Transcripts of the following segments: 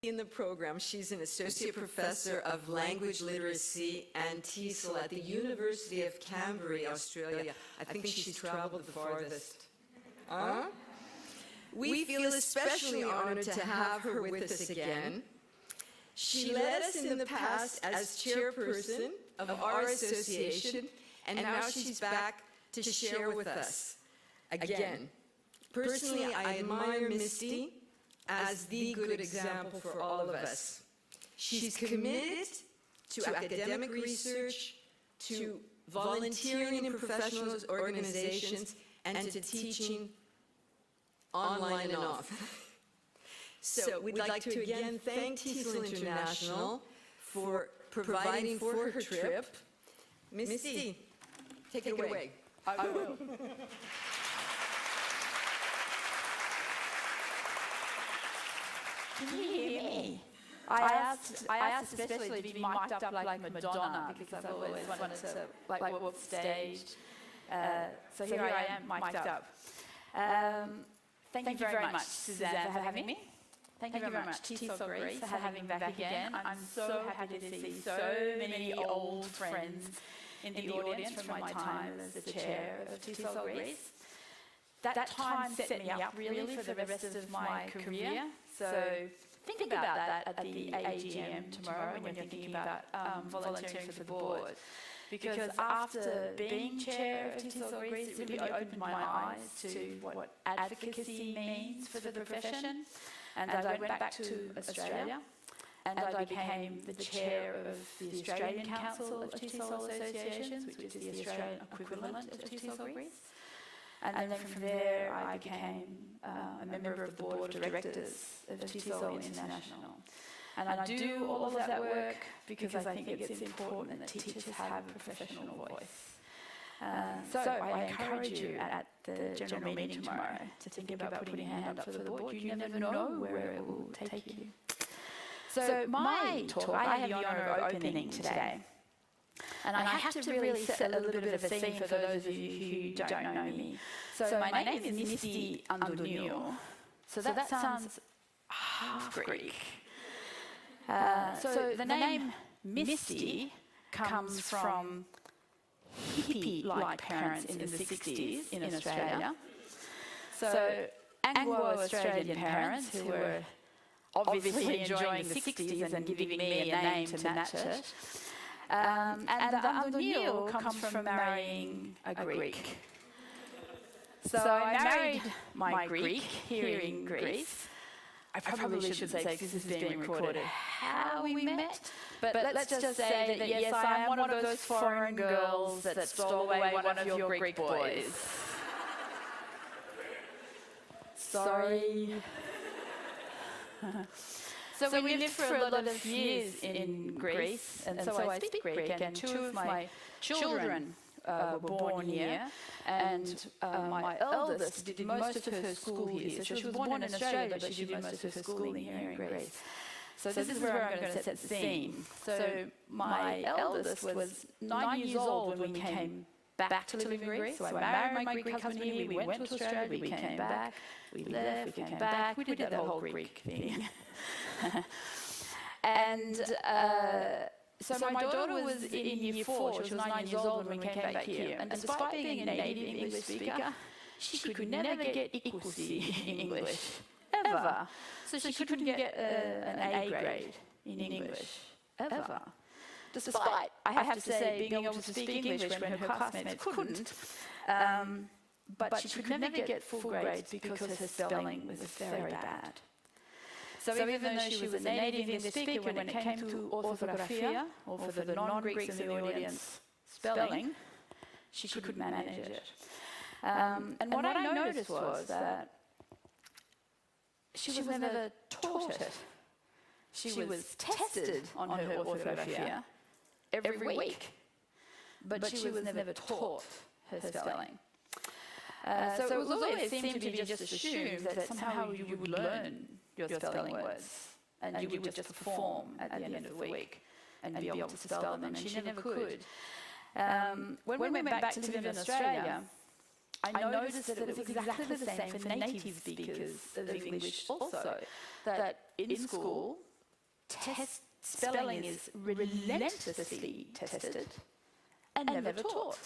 In the program, she's an associate professor of language literacy and TESOL at the University of Canberra, Australia. I think she's traveled the farthest. We feel especially honored to have her with us again. She led us in the past as chairperson of our association, and now she's back to share with us again. Personally, I admire Misty as the good example for all of us. She's committed to academic research, to volunteering in professional organizations, and to teaching online and off. So we'd like to again thank TESOL International for providing for her trip. Misty, take it away. I will. Can you hear me? I asked especially to be mic'd up like Madonna because I've always wanted to walk stage. So here I am mic'd up. Thank you very much, Suzanne, for having me. Thank you very much, TESOL Greece, for having me back again. I'm so happy to see so many old friends in the audience from my time as the chair of TESOL Greece. That time set me up really for the rest of my career. So think about that at the AGM tomorrow when you're thinking about volunteering for the board. Because after being chair of TESOL Greece, it really opened my eyes to what advocacy means for the profession. And I went back to Australia and I became the chair of the Australian Council of TESOL Associations, which is the Australian equivalent of TESOL Greece. And then from there, I became a member of the board of directors of TESOL International. And I do all of that work because I think it's important that teachers have a professional voice. So I encourage you at the general meeting tomorrow to think about putting your hand up for the board. You never know where it will take you. So my talk, I have the honour of opening today. And I have to really set a little bit of a scene for those of you who don't know me. So my name is Misty Adoniou. So that sounds half Greek. So the name Misty comes from hippie-like parents in the 60s in Australia. So Anglo-Australian parents who were obviously enjoying the 60s and giving me a name to match it. And the Adoniou comes from marrying a Greek. So I married my Greek here in Greece. I probably shouldn't say, because this is being recorded, how we met. But let's just say that yes, I am one of those foreign girls that stole away one of your Greek boys. Sorry. So we lived for a lot of years in Greece, and so I speak Greek, and two of my children were born here, and my eldest did most of her school here. So she was born in Australia, but she did most of her schooling here in Greece. So this is where I'm going to set the scene. So my eldest was 9 years old when we came back to live in Greece. So I married my Greek husband here, we went to Australia, we came back, we left, we came back, we did that whole Greek thing. And so my daughter was in year 4, she was 9 years old when we came back here. And despite being a native English speaker, she could never get equal C in English, ever. So she couldn't get an A grade in English, ever. Despite, I have to say, being able to speak English when her classmates couldn't. But she could never get full grades because her spelling was very bad. So even though she was a native English speaker, when it came to orthographia, or for the non-Greeks in the audience, spelling, she couldn't manage it. And what I noticed was that she was never taught it. She was tested on her orthographia every week, but she was never taught her spelling. So it was always seemed to be just assumed that somehow you would learn your spelling words, and you would just perform at the end of the week and be able to spell them, and she never could. When we went back to live in Australia, I noticed that it was exactly the same for native speakers of English also, that in school spelling is relentlessly tested and never taught.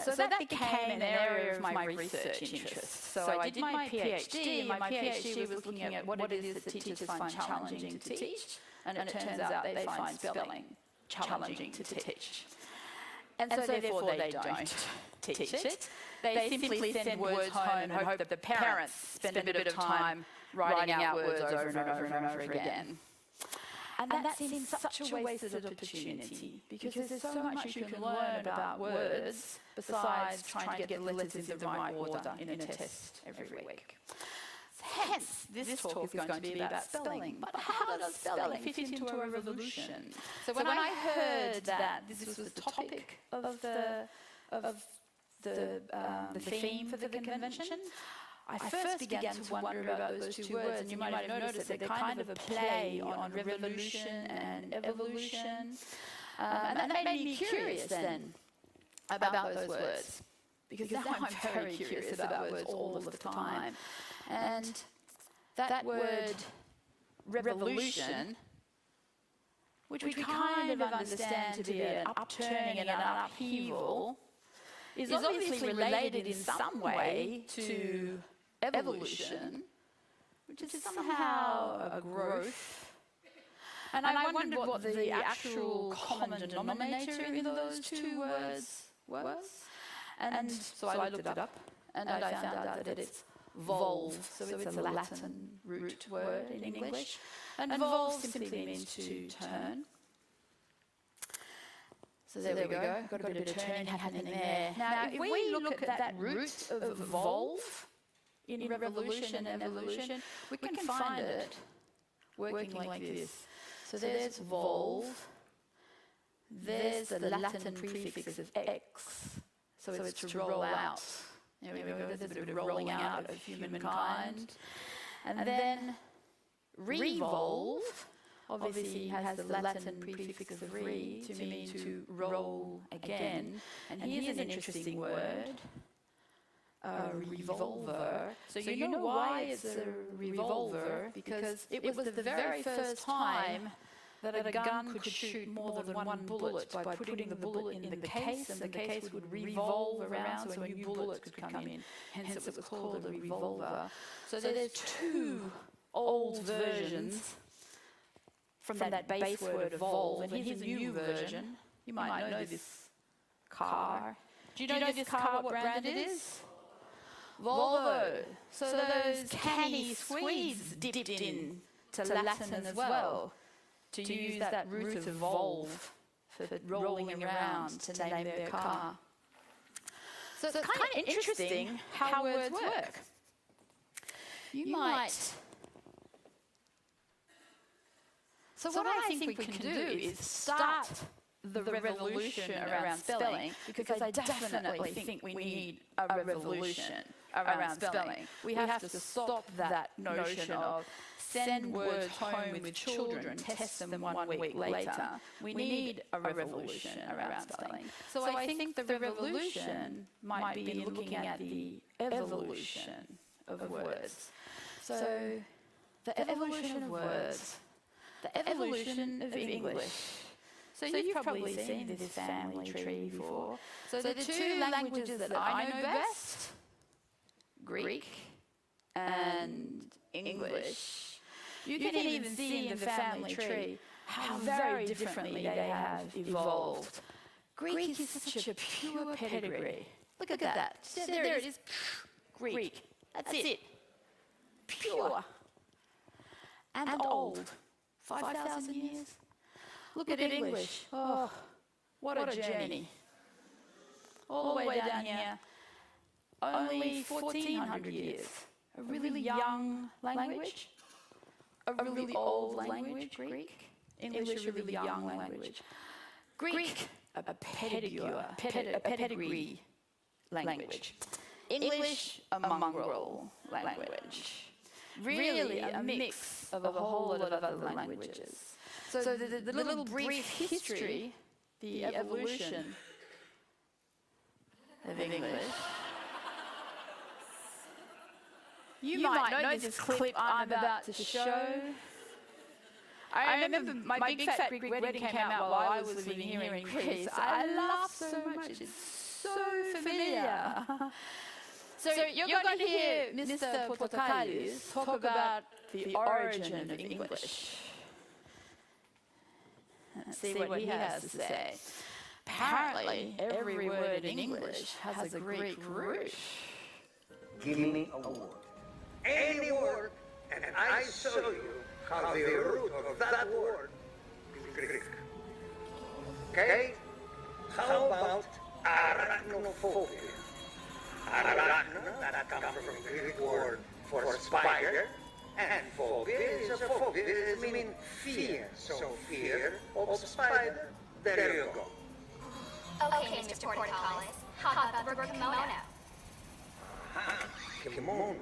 So that became an area of my research interest. So I did my PhD, and my PhD was looking at what it is that teachers find challenging to teach, and it turns out they find spelling challenging to teach. And so therefore they don't teach it. They simply send words home and hope that the parents spend a bit of time writing out words over and over and over again. And that seems such a wasted opportunity, because there's so much you can learn about words besides trying to get the letters in the right order in a test every week. Hence, this talk is going to be about spelling. But how does spelling fit into a revolution? So when I heard that this was the topic of the theme for the convention, I first began to wonder about those two words, and you might have noticed that they're kind of a play on revolution and evolution. And that made me curious then about those words, because now I'm very curious about words all of the time. And that word revolution, which we kind of understand to be an upturning and an upheaval, is obviously related in some way to evolution, which is somehow a growth. And I wondered what the actual common denominator in those two words was. And so I looked it up, and I found out that it's volve, so it's a Latin root word in English. And volve simply means to turn. So there we go, got a bit of turning happening there. Now, if we look at that root of volve in revolution and evolution, we can find it working like this. So there's volve, there's the Latin prefix of x, so it's to roll out. There we go, there's a bit of rolling out of humankind. And then revolve obviously has the Latin prefix of re to mean to roll again. And here's an interesting word, revolver. So you know why it's a revolver? Because it was the very first time that a gun could shoot more than one bullet by putting the bullet in the case, and the case would revolve around so a new bullet could come in. Hence it was called a revolver. So there's two old versions from that base word volve, and here's a new version. You might know this car. Do you know this car, what brand it is? Volvo. So those canny Swedes dipped in to Latin as well, to use that root of volve for rolling around to name their car. So it's kind of interesting how words work. You might... So what I think we can do is start the revolution around spelling, because I definitely think we need a revolution around spelling. We have to stop that notion of send words home with children, test them 1 week later. We need a revolution around spelling. So I think the revolution might be looking at the evolution of words. So the evolution of words, the evolution of English. So you've probably seen this family tree before. So the two languages that I know best, Greek and English. You can even see in the family tree how very differently they have evolved. Greek is such a pure pedigree. Look at that. There it is. Greek. That's it. Pure. And old. 5,000 years. Look at English. Oh, what a journey. All the way down here. Only 1,400 years. A really young language. A really old language, Greek. English, a really young language. Greek, a pedigree language. English, a mongrel language. Really a mix of a whole lot of other languages. So the little brief history, the evolution of English. You might know this clip I'm about to show. I remember my big fat Greek wedding came out while I was living here in Greece. I laughed so much. It's so familiar. So you're going to hear Mr. Portokalis talk about the origin of English. Let's see what he has to say. Apparently, every word in English has a Greek root. Give me a word. Any word, and I show you how the root of that word is Greek. Okay? How about arachnophobia? Arachno, that comes from the Greek word for spider, and phobia is a phobia. It means fear. So fear of spider. There you go. Okay, Mr. Portokalis, how about the word kimono? Kimono.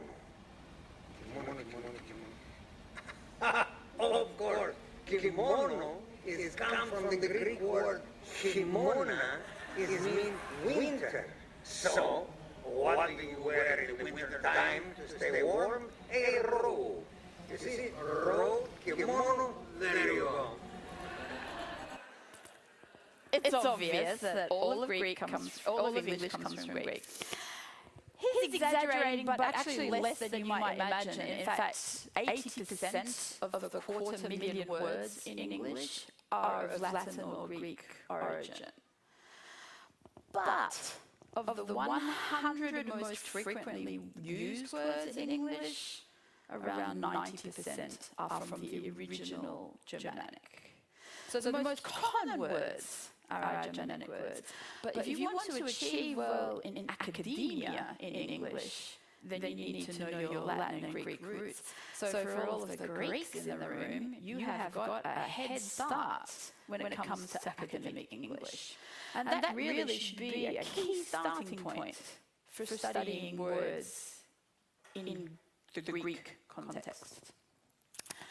Of course, kimono is come from the Greek word kimona, it means winter. So, what do you wear in the winter time to stay warm? A robe. You see, robe, kimono, there you go. It's obvious that all of English comes from Greek. He's exaggerating, but actually less than you might imagine. In fact, 80% of the 250,000 words in English are of Latin or Greek origin. But of the 100 most frequently used words in English, around 90% are from the original Germanic. So the most common words are our Germanic words. But if you want to achieve well in academia in English, then you need to know your Latin and Greek roots. So for all of the Greeks in the room, you have got a head start when it comes to academic English. And that really should be a key starting point for studying words in the Greek context.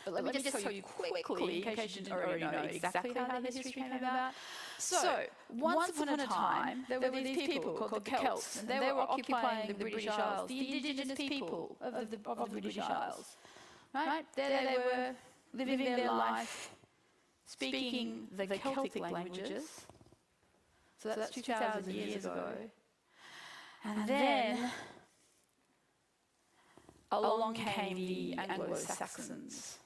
But let me just tell you quickly, in case you didn't already know exactly how the history came about. So, once upon a time, there were these people called the Celts, and they were occupying the British Isles, the indigenous people of the British Isles. Right? There they were, living their life, speaking the Celtic languages. So that's 2,000 years ago. And then along came the Anglo-Saxons.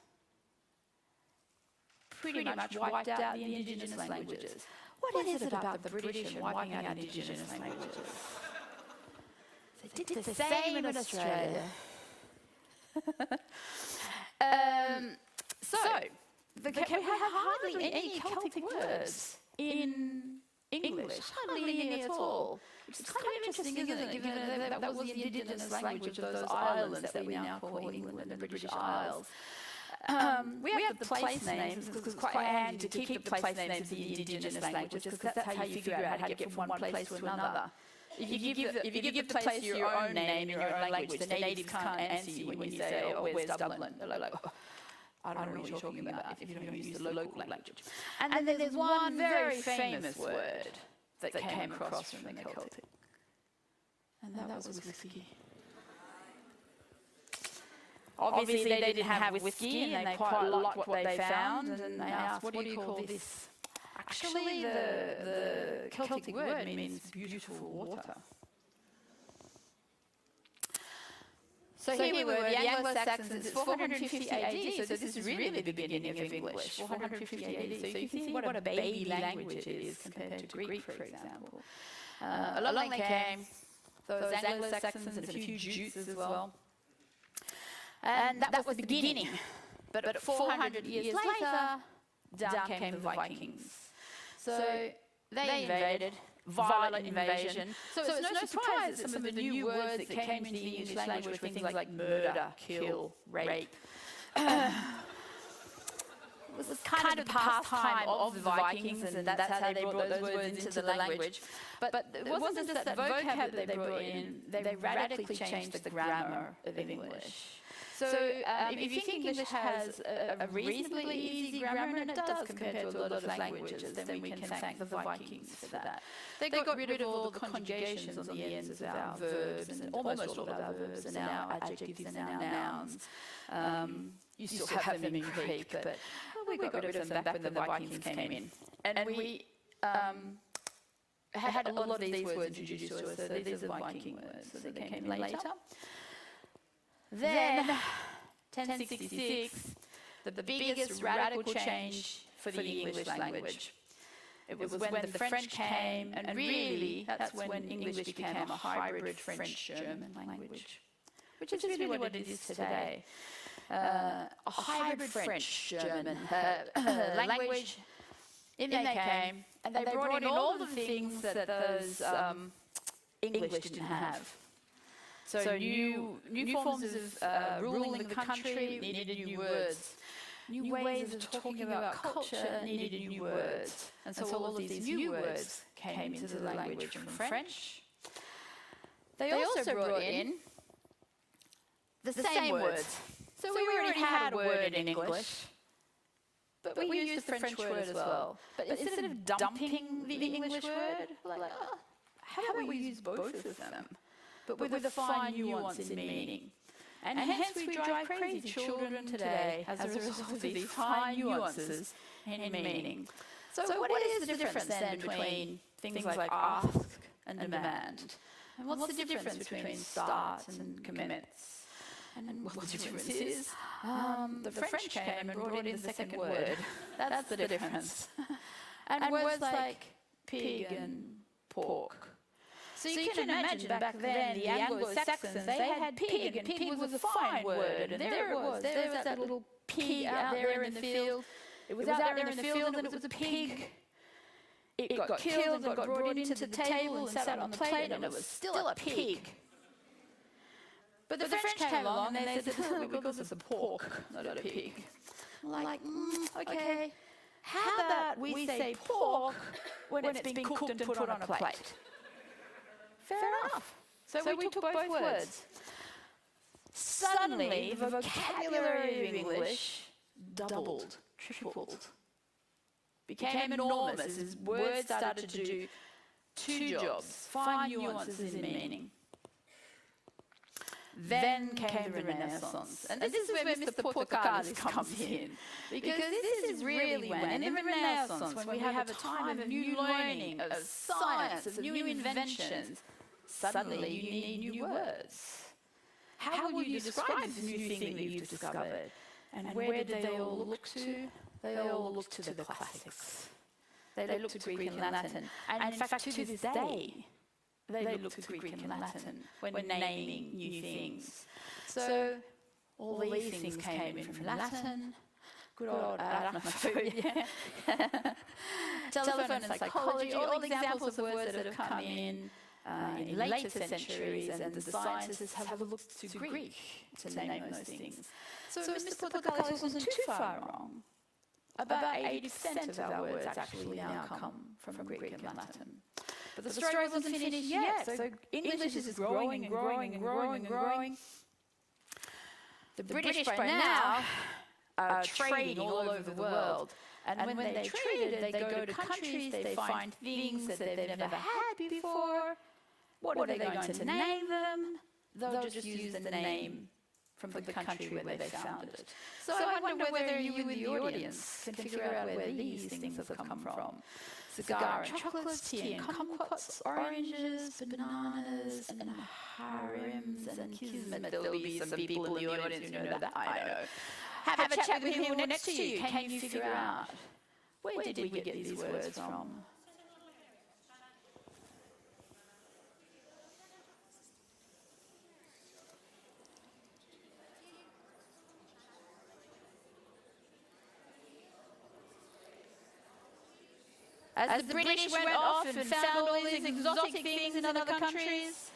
Pretty much wiped out the indigenous languages. What is it about the British and wiping out indigenous languages? They did the same in Australia. We have hardly any Celtic words in English, hardly any at all. Which is kind of interesting, isn't it, given that was the indigenous language of those islands that we now call England and the British Isles. We have the place names because it's quite handy to keep the place names of the indigenous languages because that's how you figure out how to get from one place to another. If you give the place your own name in your own language, the natives can't answer you when you say, oh, where's Dublin? They're like, oh, I don't know what you're talking about if you don't use the local language. And then there's one very famous word that came across from the Celtic. And that was whiskey. Obviously, they didn't have whiskey, and they quite liked what they found, and they asked, what do you call this? Actually, the Celtic word means beautiful water. So here we were, the Anglo-Saxons, it's 450 AD, so this is really the beginning of English, 450 AD. So you can see what a baby language it is compared to Greek, for example. Along they came, those Anglo-Saxons and a few Jutes as well. And that was the beginning. But 400 years later, down came the Vikings. So they invaded, violent invasion. So it's no surprise that some of the new words that came into the English language were things like murder, kill, rape. It was kind of the pastime of the Vikings, and that's how they brought those words into the language. But it wasn't just that vocab that they brought in, they radically changed the grammar of English. So if you think English has a reasonably easy grammar, and it does compared to a lot of languages, then we can thank the Vikings for that. They got rid of all the conjugations on the ends of our verbs, and almost all of our verbs are now adjectives and now nouns. You still have them in Greek, but we got rid of them back when the Vikings came in. And we had a lot of these words introduced to us, so these are Viking words, so they came in later. Then, 1066, the biggest radical change for the English language. It was when the French came, and really that's when English became a hybrid French-German language, which is really what it is today. A hybrid French-German language. In they came, and they brought in all the things that those English didn't have. So new forms of ruling the country needed new words. New ways of talking about culture needed new words. And so all of these new words came into the language from French. They also brought in the same words. So we already had a word in English, but we used the French word as well. But instead of dumping the English word, we're like, how about we use both of them, but with a fine nuance in meaning? And hence we drive crazy children today as a result of these fine nuances in meaning. So what is the difference then between things like ask and demand? And what's the difference between start and commits? And what the difference is, the French came and brought in the second word. That's the difference. And words like pig and pork. So you can imagine back then, the Anglo-Saxons, they had pig, and pig was a fine word. And there it was that little pig out there in the field. It was out there in the field, and it was a pig. It got killed and got brought into the table and sat on the plate, and it was still a pig. But the French came along and they said, we call this a pork, not a pig. Like, okay, how about we say pork when it's been cooked and put on a plate? Fair enough. So we took both words. Suddenly, the vocabulary of English doubled, tripled, became enormous as words started to do two jobs, fine nuances in meaning. Then came the Renaissance. And this is where Mr. Portocalis comes in. Because this is really when, in the Renaissance, when we have a time of new learning, of science, of new inventions, suddenly you need new words. How will you describe this new thing that you've discovered? And where did they all look to? They all look to the classics. They look to Greek and Latin. And in fact, to this day, they look to Greek and Latin when naming new things. So all these things came in from Latin. Good old arachnophobia. Telephone and psychology, all examples of words that have come in later centuries, and the scientists have looked to Greek to name those things. So Mr. Portocalis wasn't too far wrong. About 80% of our words actually now come from Greek and Latin. But the story wasn't finished yet, so English is growing and growing and growing and growing. The British by now are trading all over the world. And when they traded, they go to countries, they find things that they've never had before. What are they going to name them? They'll just use the name from the country where they found it. So I wonder whether you in the audience can figure out where these things have come from. Cigar and chocolates, tea and kumquats, oranges, bananas, and harems and kismet. There'll be some people in the audience who know that, I know. Have a chat with people next to you. Can you figure out where did we get these words from? As the British went off and found all these exotic things in other countries,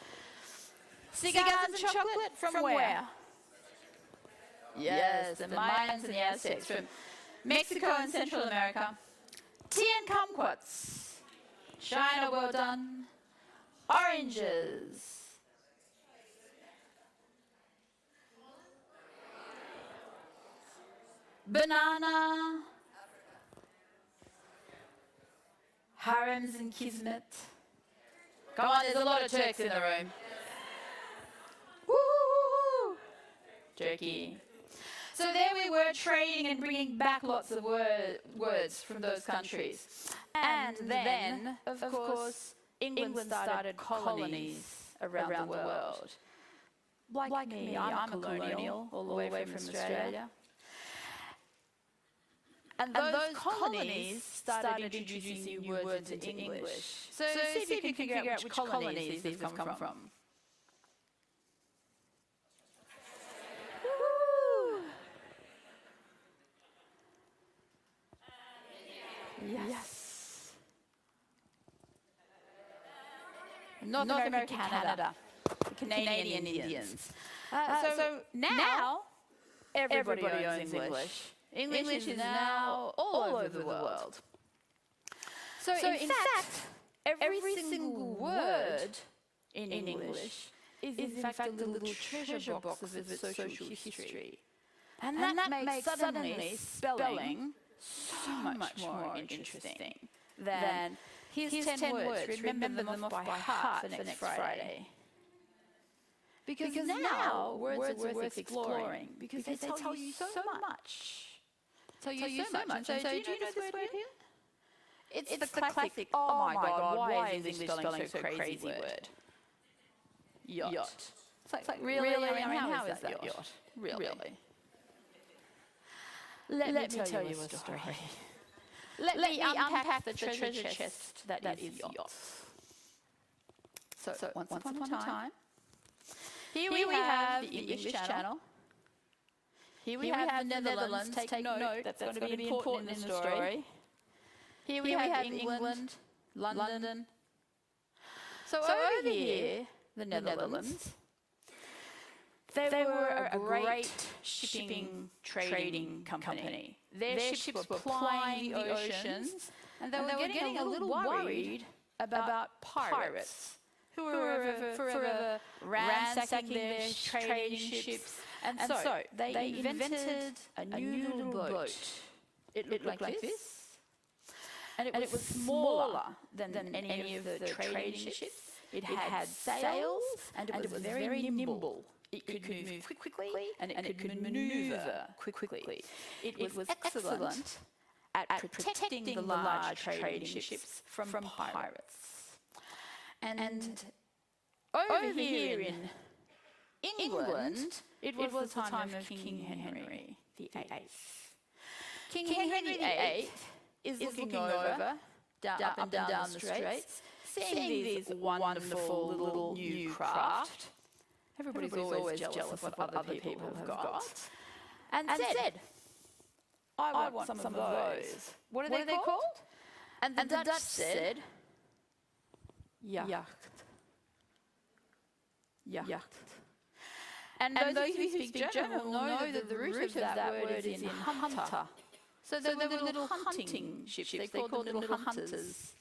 cigars and chocolate from where? Yes, the Mayans and the Aztecs from Mexico and Central America. Tea and kumquats, China, well done. Oranges. Banana. Harems and kismet. Come on, there's a lot of Turks in the room. Woo! Turkey. So there we were trading and bringing back lots of words from those countries. And then, of course, England started colonies around the world. Like me, I'm a colonial all the way from Australia. And those colonies started introducing new words into English. So see if you can figure out which colonies these have come from. Yes. North America, Canada. The Canadian Indians. So now everybody owns English. English is now all over the world. So in fact, every single word in English is in fact a little treasure box of its social history. And that makes suddenly spelling so much more interesting than here's 10 words, remember them off by heart for next Friday. Because now words are worth exploring because they tell you so much. Tell you so much. So do you know this word here? It's the classic, oh my God, why is English spelling so crazy word? Yacht. It's like really? I mean, how is that yacht? Really? Let me tell you a story. Let me unpack the treasure chest that is yachts. So once upon a time, here we have the English Channel. Here we have the Netherlands. Take note, that's going to be important in the story. Here we have England, London. So over here, the Netherlands, they were a great shipping trading company. Their ships were plying the oceans, and they were getting a little worried about pirates who were forever ransacking their trading ships. And so they invented a new little boat. It looked like this. And it was smaller than any of the trading ships. It had sails and it was very nimble. It could move quickly and it could maneuver quickly. It was excellent at protecting the large trading ships from pirates. And over here in England, it was the time of King Henry VIII. King Henry VIII is looking over, up and down the straits, seeing these wonderful little new craft. Everybody's always jealous of what other people have got. And said, I want some of those. What are they called? And the Dutch said, yacht. And those who speak German will know that the root of that word is in hunter. So they were little hunting ships. They called them little hunters.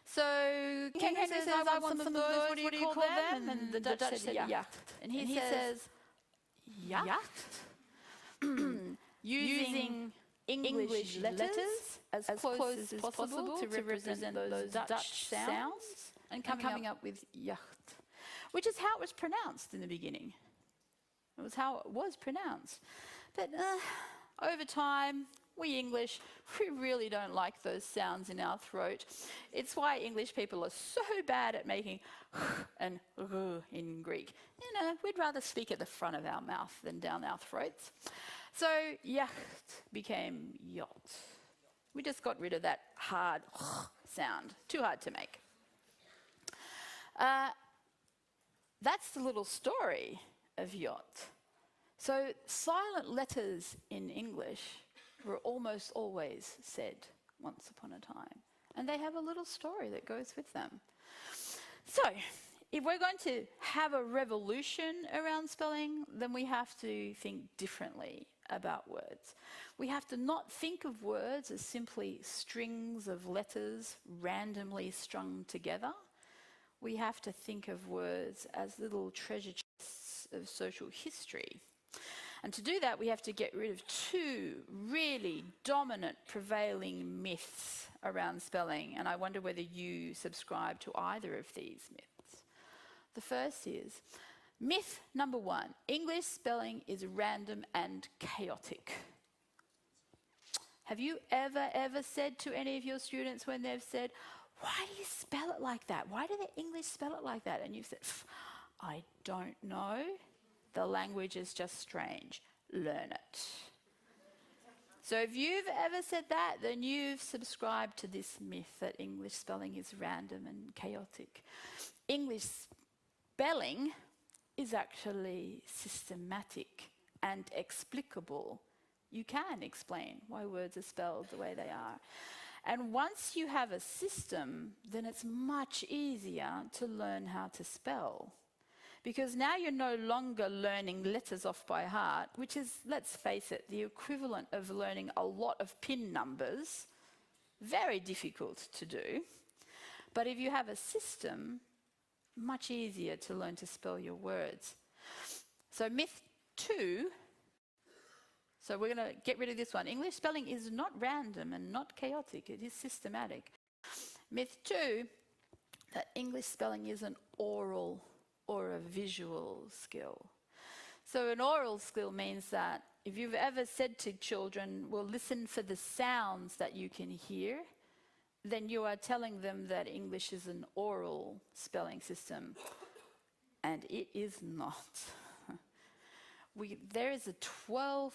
So King Henry says, I want some of those. What do you call them? And the Dutch said, yacht. And he says, yacht? Using English letters as close as possible to represent those Dutch sounds and coming up with yacht, which is how it was pronounced in the beginning. It was how it was pronounced. But over time, we English, we really don't like those sounds in our throat. It's why English people are so bad at making and in Greek. You know, we'd rather speak at the front of our mouth than down our throats. So yacht became yacht. We just got rid of that hard sound, too hard to make. That's the little story of yacht. So silent letters in English were almost always said once upon a time. And they have a little story that goes with them. So, if we're going to have a revolution around spelling, then we have to think differently about words. We have to not think of words as simply strings of letters randomly strung together. We have to think of words as little treasure chests of social history. And to do that, we have to get rid of two really dominant prevailing myths around spelling. And I wonder whether you subscribe to either of these myths. The first is, Myth number 1, English spelling is random and chaotic. Have you ever said to any of your students when they've said, why do you spell it like that? Why do the English spell it like that? And you've said, I don't know. The language is just strange. Learn it. So if you've ever said that, then you've subscribed to this myth that English spelling is random and chaotic. English spelling is actually systematic and explicable. You can explain why words are spelled the way they are. And once you have a system, then it's much easier to learn how to spell. Because now you're no longer learning letters off by heart, which is, let's face it, the equivalent of learning a lot of PIN numbers. Very difficult to do. But if you have a system, much easier to learn to spell your words. So myth 2, so we're going to get rid of this one. English spelling is not random and not chaotic, it is systematic. Myth 2, that English spelling is an oral or a visual skill. So an oral skill means that if you've ever said to children, well, listen for the sounds that you can hear, then you are telling them that English is an oral spelling system. And it is not. There is a 12%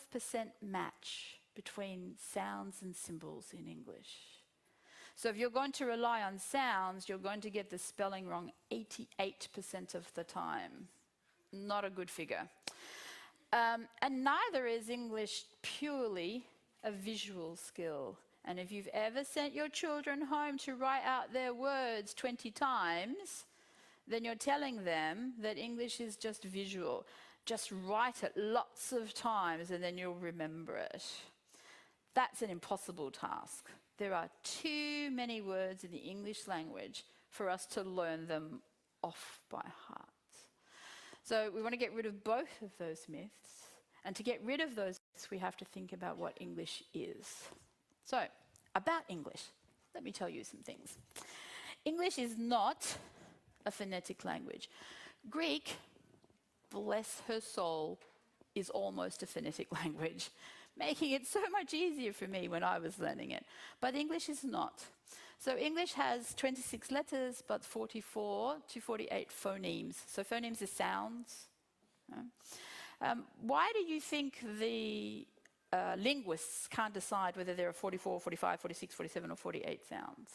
match between sounds and symbols in English. So if you're going to rely on sounds, you're going to get the spelling wrong 88% of the time. Not a good figure. And neither is English purely a visual skill. And if you've ever sent your children home to write out their words 20 times, then you're telling them that English is just visual. Just write it lots of times and then you'll remember it. That's an impossible task. There are too many words in the English language for us to learn them off by heart. So we want to get rid of both of those myths. And to get rid of those myths, we have to think about what English is. So, about English, let me tell you some things. English is not a phonetic language. Greek, bless her soul, is almost a phonetic language, making it so much easier for me when I was learning it. But English is not. So English has 26 letters, but 44 to 48 phonemes. So phonemes are sounds. Why do you think the linguists can't decide whether there are 44, 45, 46, 47, or 48 sounds?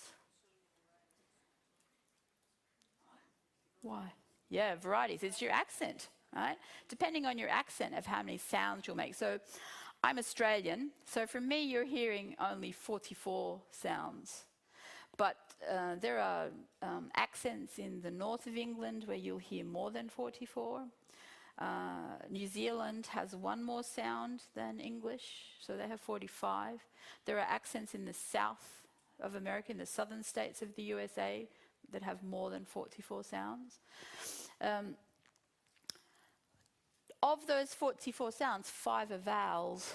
Why? Yeah, varieties. It's your accent, right? Depending on your accent of how many sounds you'll make. So I'm Australian, so for me you're hearing only 44 sounds. But there are accents in the north of England where you'll hear more than 44. New Zealand has one more sound than English, so they have 45. There are accents in the south of America, in the southern states of the USA, that have more than 44 sounds. Of those 44 sounds, 5 are vowels.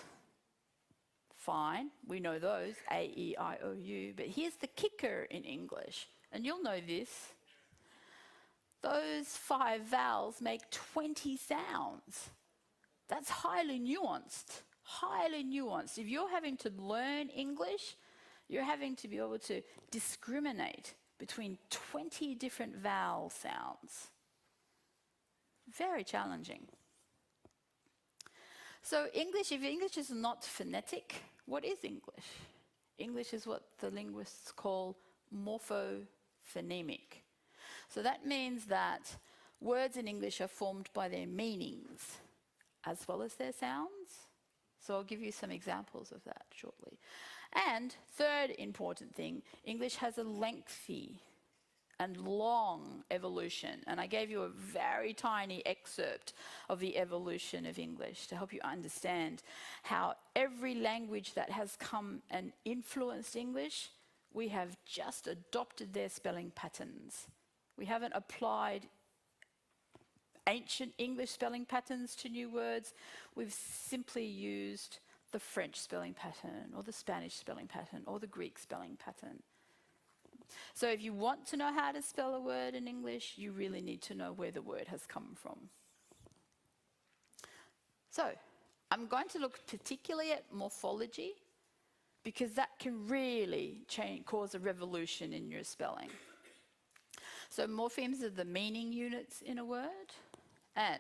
Fine, we know those, A, E, I, O, U. But here's the kicker in English, and you'll know this. Those 5 vowels make 20 sounds. That's highly nuanced, highly nuanced. If you're having to learn English, you're having to be able to discriminate between 20 different vowel sounds. Very challenging. So English, if English is not phonetic, what is English? English is what the linguists call morphophonemic. So that means that words in English are formed by their meanings as well as their sounds. So I'll give you some examples of that shortly. And third important thing, English has a lengthy and long evolution. And I gave you a very tiny excerpt of the evolution of English to help you understand how every language that has come and influenced English, we have just adopted their spelling patterns. We haven't applied ancient English spelling patterns to new words. We've simply used the French spelling pattern or the Spanish spelling pattern or the Greek spelling pattern. So if you want to know how to spell a word in English, you really need to know where the word has come from. So I'm going to look particularly at morphology because that can really cause a revolution in your spelling. So morphemes are the meaning units in a word, and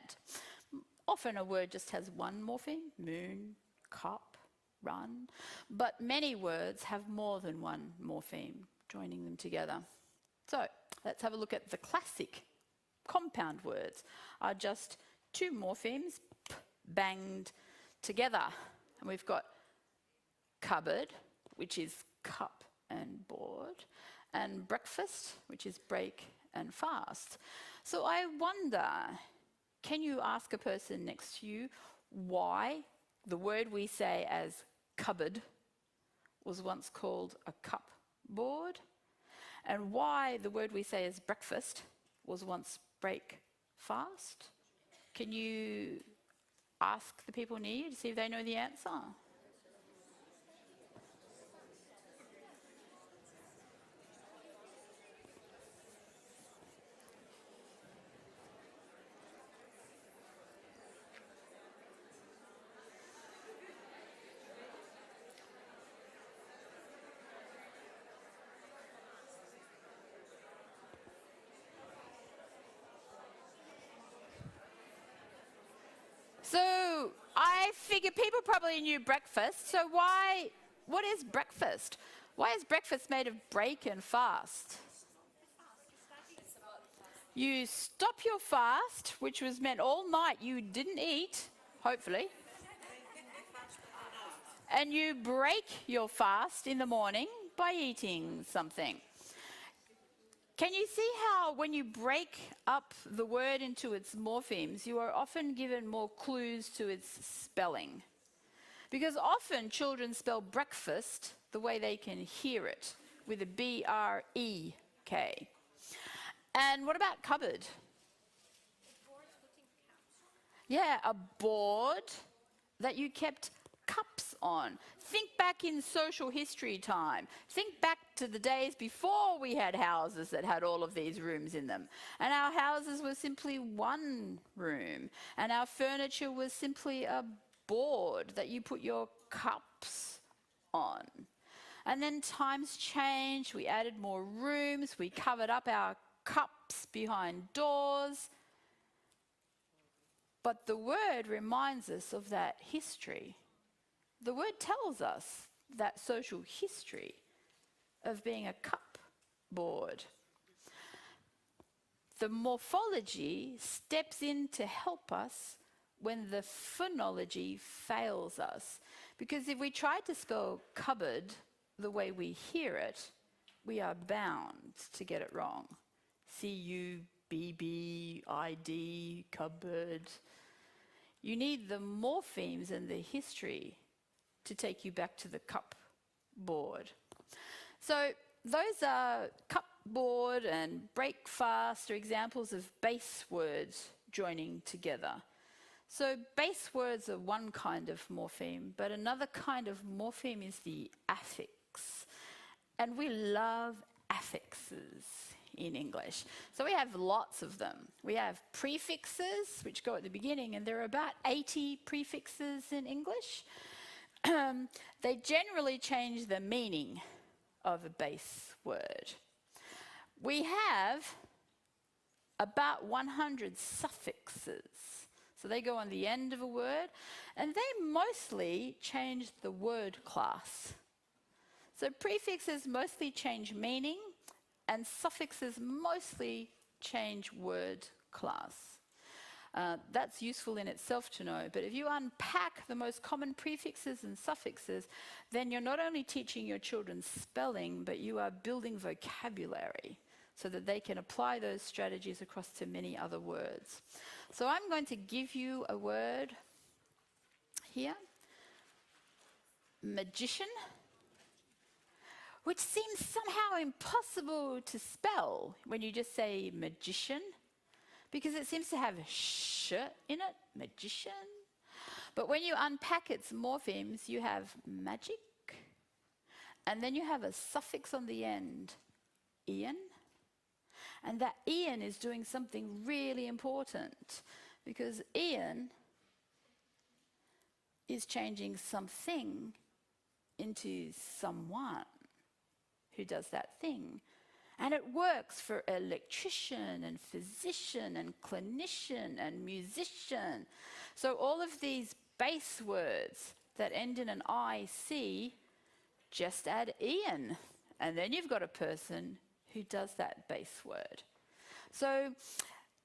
often a word just has one morpheme, moon, cup, run, but many words have more than one morpheme, joining them together. So let's have a look at the classic compound words are just two morphemes banged together. And we've got cupboard, which is cup and board, and breakfast, which is break and fast. So I wonder, can you ask a person next to you why the word we say as cupboard was once called a cupboard, and why the word we say as breakfast was once break fast? Can you ask the people near you to see if they know the answer? So I figure people probably knew breakfast, so what is breakfast? Why is breakfast made of break and fast? You stop your fast, which was meant all night you didn't eat, hopefully, and you break your fast in the morning by eating something. Can you see how when you break up the word into its morphemes, you are often given more clues to its spelling? Because often children spell breakfast the way they can hear it, with a B-R-E-K. And what about cupboard? Yeah, a board that you kept cups on. Think back in social history time. Think back to the days before we had houses that had all of these rooms in them. And our houses were simply one room. And our furniture was simply a board that you put your cups on. And then times changed. We added more rooms. We covered up our cups behind doors. But the word reminds us of that history. The word tells us that social history of being a cupboard. The morphology steps in to help us when the phonology fails us. Because if we try to spell cupboard the way we hear it, we are bound to get it wrong. C-U-B-B-I-D, cupboard. You need the morphemes and the history to take you back to the cupboard. So those are cupboard and breakfast are examples of base words joining together. So base words are one kind of morpheme, but another kind of morpheme is the affix. And we love affixes in English. So we have lots of them. We have prefixes, which go at the beginning, and there are about 80 prefixes in English. They generally change the meaning of a base word. We have about 100 suffixes. So they go on the end of a word, and they mostly change the word class. So prefixes mostly change meaning, and suffixes mostly change word class. That's useful in itself to know, but if you unpack the most common prefixes and suffixes, then you're not only teaching your children spelling, but you are building vocabulary so that they can apply those strategies across to many other words. So I'm going to give you a word here, magician, which seems somehow impossible to spell when you just say magician, because it seems to have sh in it, magician. But when you unpack its morphemes, you have magic, and then you have a suffix on the end, ian. And that ian is doing something really important, because ian is changing something into someone who does that thing. And it works for electrician and physician and clinician and musician. So all of these base words that end in an IC, just add Ian. And then you've got a person who does that base word. So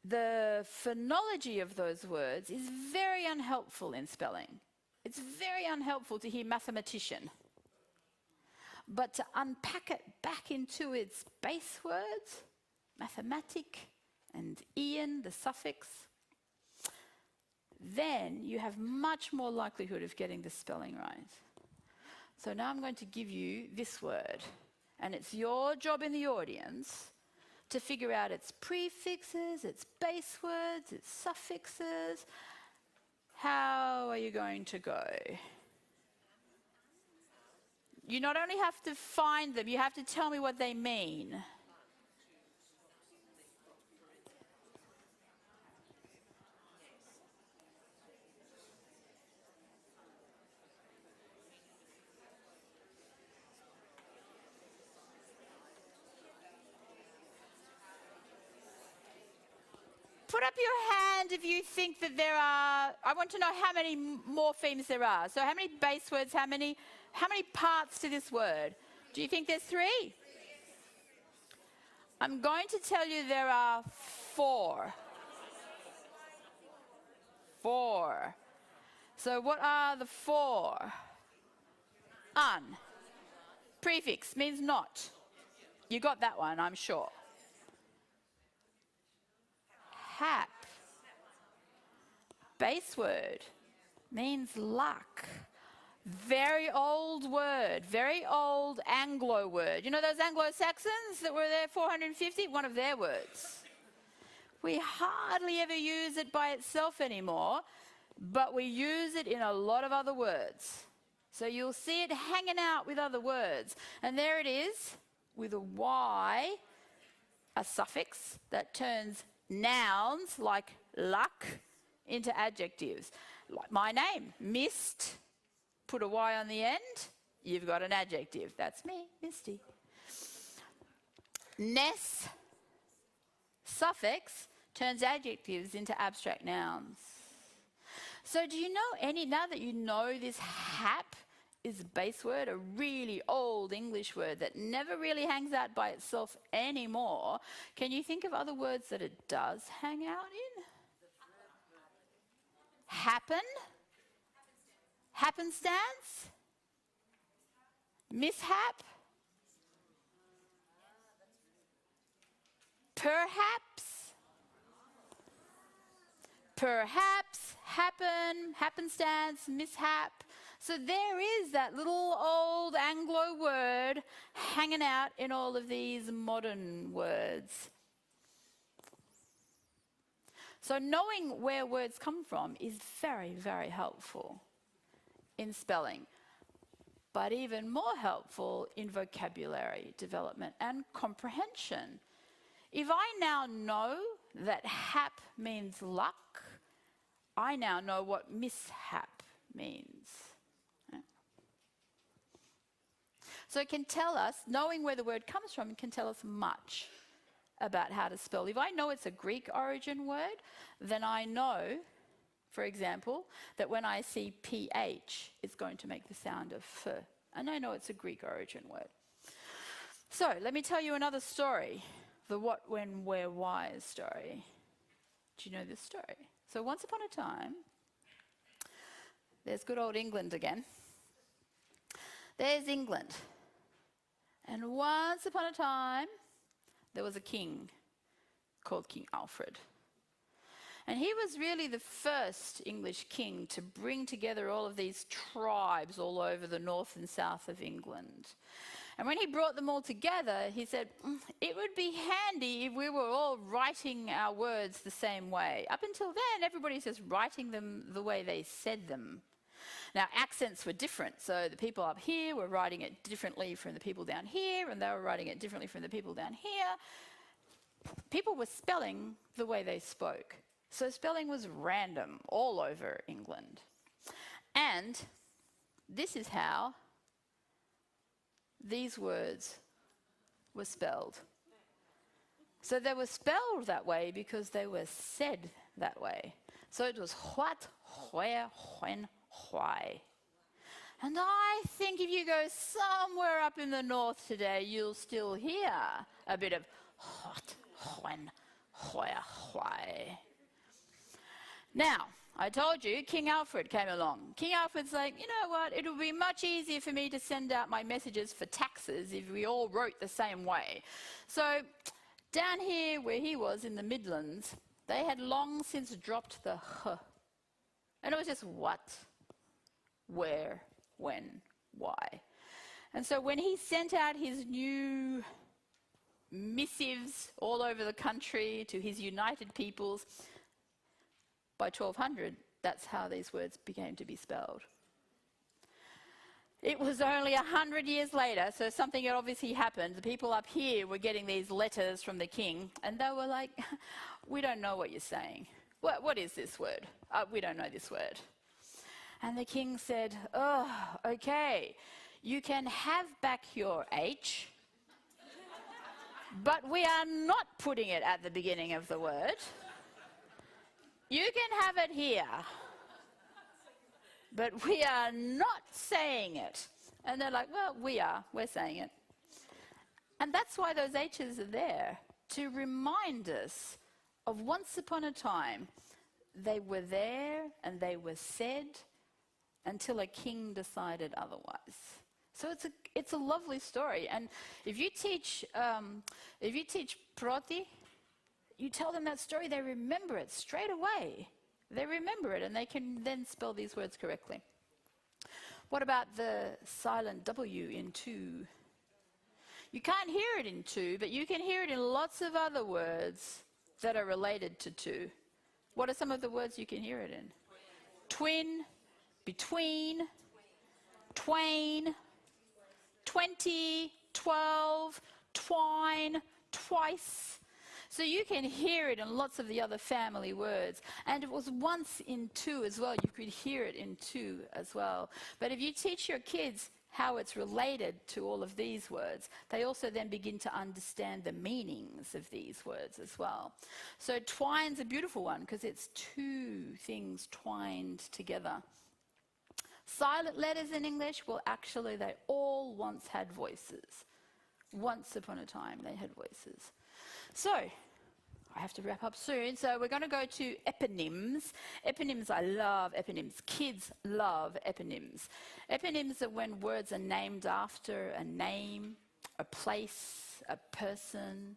the phonology of those words is very unhelpful in spelling. It's very unhelpful to hear mathematician. But to unpack it back into its base words, mathematic and Ian, the suffix, then you have much more likelihood of getting the spelling right. So now I'm going to give you this word, and it's your job in the audience to figure out its prefixes, its base words, its suffixes. How are you going to go? You not only have to find them, you have to tell me what they mean. Put up your hand if you think that there are, I want to know how many morphemes there are. So how many base words, how many parts to this word? Do you think there's 3? I'm going to tell you there are 4. 4. So what are the 4? Un. Prefix means not. You got that one, I'm sure. Hap. Base word means luck. Very old word, very old Anglo word. You know those Anglo-Saxons that were there 450? One of their words. We hardly ever use it by itself anymore, but we use it in a lot of other words. So you'll see it hanging out with other words. And there it is, with a Y, a suffix that turns nouns like luck into adjectives. Like my name, Mist, put a Y on the end, you've got an adjective. That's me, Misty. Ness, suffix, turns adjectives into abstract nouns. So do you know now that you know this hap is a base word, a really old English word that never really hangs out by itself anymore, can you think of other words that it does hang out in? Happen? Happenstance? Mishap? Perhaps? Perhaps, happen, happenstance, mishap. So there is that little old Anglo word hanging out in all of these modern words. So knowing where words come from is very, very helpful in spelling, but even more helpful in vocabulary development and comprehension. If I now know that hap means luck, I now know what mishap means. So it can tell us, knowing where the word comes from, can tell us much about how to spell. If I know it's a Greek origin word, then I know, for example, that when I see PH, it's going to make the sound of F. And I know it's a Greek origin word. So let me tell you another story, the what, when, where, why story. Do you know this story? So once upon a time, there's good old England again. There's England. And once upon a time, there was a king called King Alfred. And he was really the first English king to bring together all of these tribes all over the north and south of England. And when he brought them all together, he said, it would be handy if we were all writing our words the same way. Up until then, everybody's just writing them the way they said them. Now, accents were different, so the people up here were writing it differently from the people down here, and they were writing it differently from the people down here. People were spelling the way they spoke. So spelling was random all over England. And this is how these words were spelled. So they were spelled that way because they were said that way. So it was what, where, when, why. And I think if you go somewhere up in the north today, you'll still hear a bit of what, when, where, why. Now, I told you King Alfred came along. King Alfred's like, you know what, it would be much easier for me to send out my messages for taxes if we all wrote the same way. So down here where he was in the Midlands, they had long since dropped the h. And it was just what, where, when, why. And so when he sent out his new missives all over the country to his united peoples, by 1200, that's how these words began to be spelled. It was only 100 years later, so something had obviously happened. The people up here were getting these letters from the king, and they were like, we don't know what you're saying. What is this word? We don't know this word. And the king said, oh, okay, you can have back your H, but we are not putting it at the beginning of the word. You can have it here, but we are not saying it. And they're like, well, we're saying it. And that's why those H's are there, to remind us of once upon a time, they were there and they were said until a king decided otherwise. So it's a lovely story. And if you teach Proti, you tell them that story, they remember it straight away. They remember it and they can then spell these words correctly. What about the silent W in to? You can't hear it in to, but you can hear it in lots of other words that are related to to. What are some of the words you can hear it in? Twin, between, twain, 20, 12, twine, twice. So you can hear it in lots of the other family words. And it was once in two as well. You could hear it in two as well. But if you teach your kids how it's related to all of these words, they also then begin to understand the meanings of these words as well. So twine's a beautiful one because it's two things twined together. Silent letters in English, well, actually, they all once had voices. Once upon a time, they had voices. So, I have to wrap up soon. So we're going to go to eponyms. Eponyms, I love eponyms. Kids love eponyms. Eponyms are when words are named after a name, a place, a person.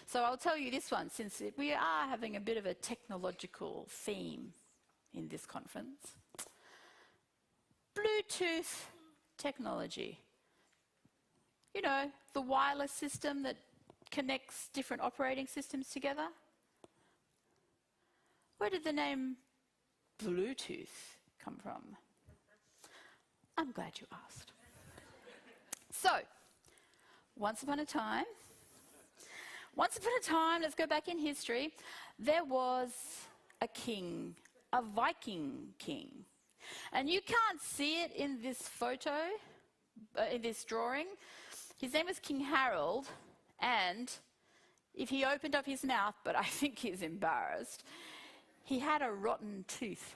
So I'll tell you this one, since we are having a bit of a technological theme in this conference. Bluetooth technology. You know, the wireless system that connects different operating systems together. Where did the name Bluetooth come from? I'm glad you asked. So, once upon a time, let's go back in history, there was a king, a Viking king. And you can't see it in this photo, in this drawing. His name was King Harold. And if he opened up his mouth, but I think he's embarrassed, he had a rotten tooth.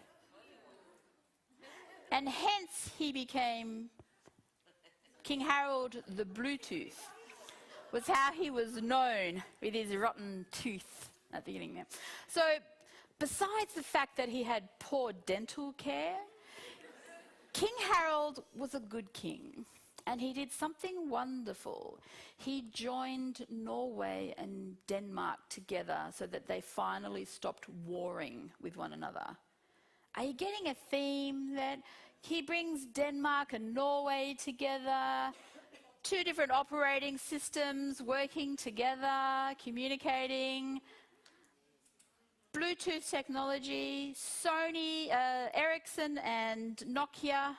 And hence he became King Harold the Bluetooth, was how he was known, with his rotten tooth at the beginning there. So besides the fact that he had poor dental care, King Harold was a good king. And he did something wonderful. He joined Norway and Denmark together so that they finally stopped warring with one another. Are you getting a theme that he brings Denmark and Norway together? Two different operating systems working together, communicating. Bluetooth technology, Sony, Ericsson and Nokia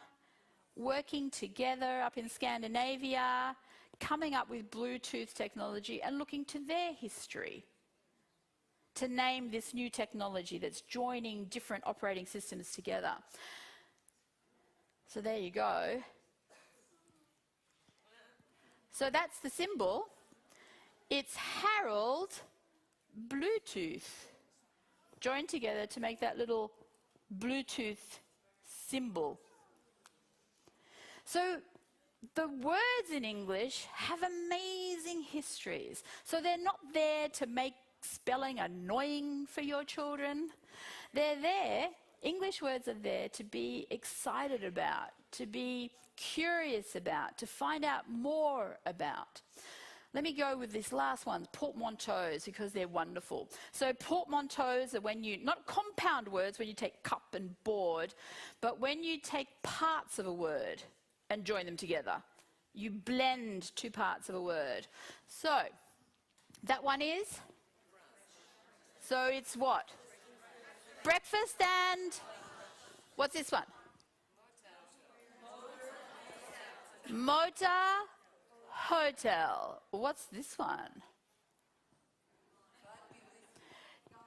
working together up in Scandinavia, coming up with Bluetooth technology and looking to their history to name this new technology that's joining different operating systems together. So there you go. So that's the symbol. It's Harold Bluetooth joined together to make that little Bluetooth symbol. So the words in English have amazing histories. So they're not there to make spelling annoying for your children. They're there, English words are there to be excited about, to be curious about, to find out more about. Let me go with this last one, portmanteaus, because they're wonderful. So portmanteaus are when you, not compound words when you take cup and board, but when you take parts of a word and join them together. You blend two parts of a word. So that one is? So it's what? Breakfast and what's this one? Motor, hotel. What's this one?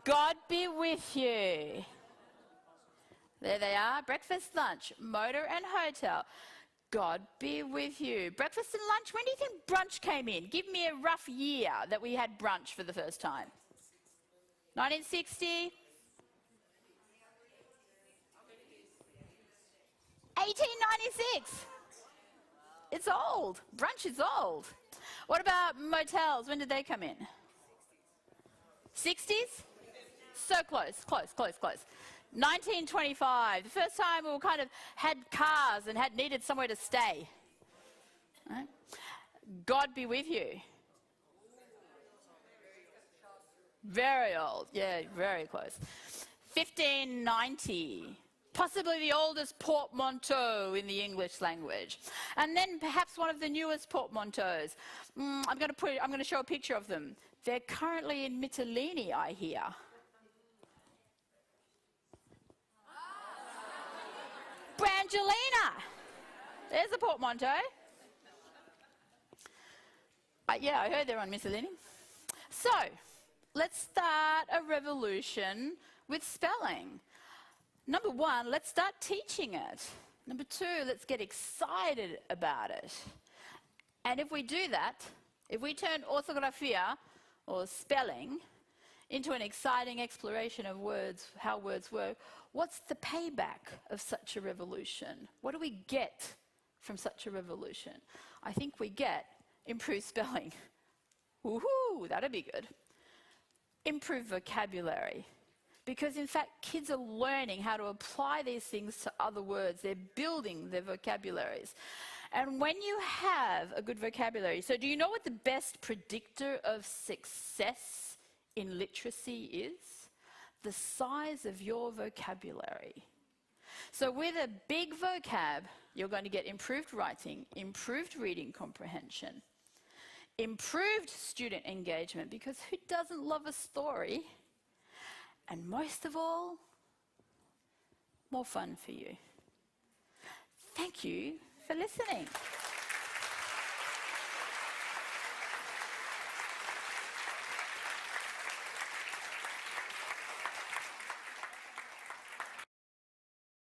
God be with you. There they are. Breakfast, lunch, motor and hotel. God be with you. Breakfast and lunch. When do you think brunch came in? Give me a rough year that we had brunch for the first time. 1960? 1896. It's old. Brunch is old. What about motels? When did they come in? 60s? So close, close, close, close. 1925, the first time we kind of had cars and had needed somewhere to stay. Right? God be with you. Very old, yeah, very close. 1590, possibly the oldest portmanteau in the English language. And then perhaps one of the newest portmanteaus. I'm going to show a picture of them. They're currently in Mytilene, I hear. Brangelina. There's a portmanteau. Yeah, I heard they're on Mytilene. So, let's start a revolution with spelling. Number one, let's start teaching it. Number two, let's get excited about it. And if we do that, if we turn orthographia, or spelling, into an exciting exploration of words, how words work, what's the payback of such a revolution? What do we get from such a revolution? I think we get improved spelling. Woohoo, that'd be good. Improved vocabulary. Because in fact, kids are learning how to apply these things to other words. They're building their vocabularies. And when you have a good vocabulary, so do you know what the best predictor of success in literacy is? The size of your vocabulary. So with a big vocab, you're going to get improved writing, improved reading comprehension, improved student engagement, because who doesn't love a story? And most of all, more fun for you. Thank you for listening.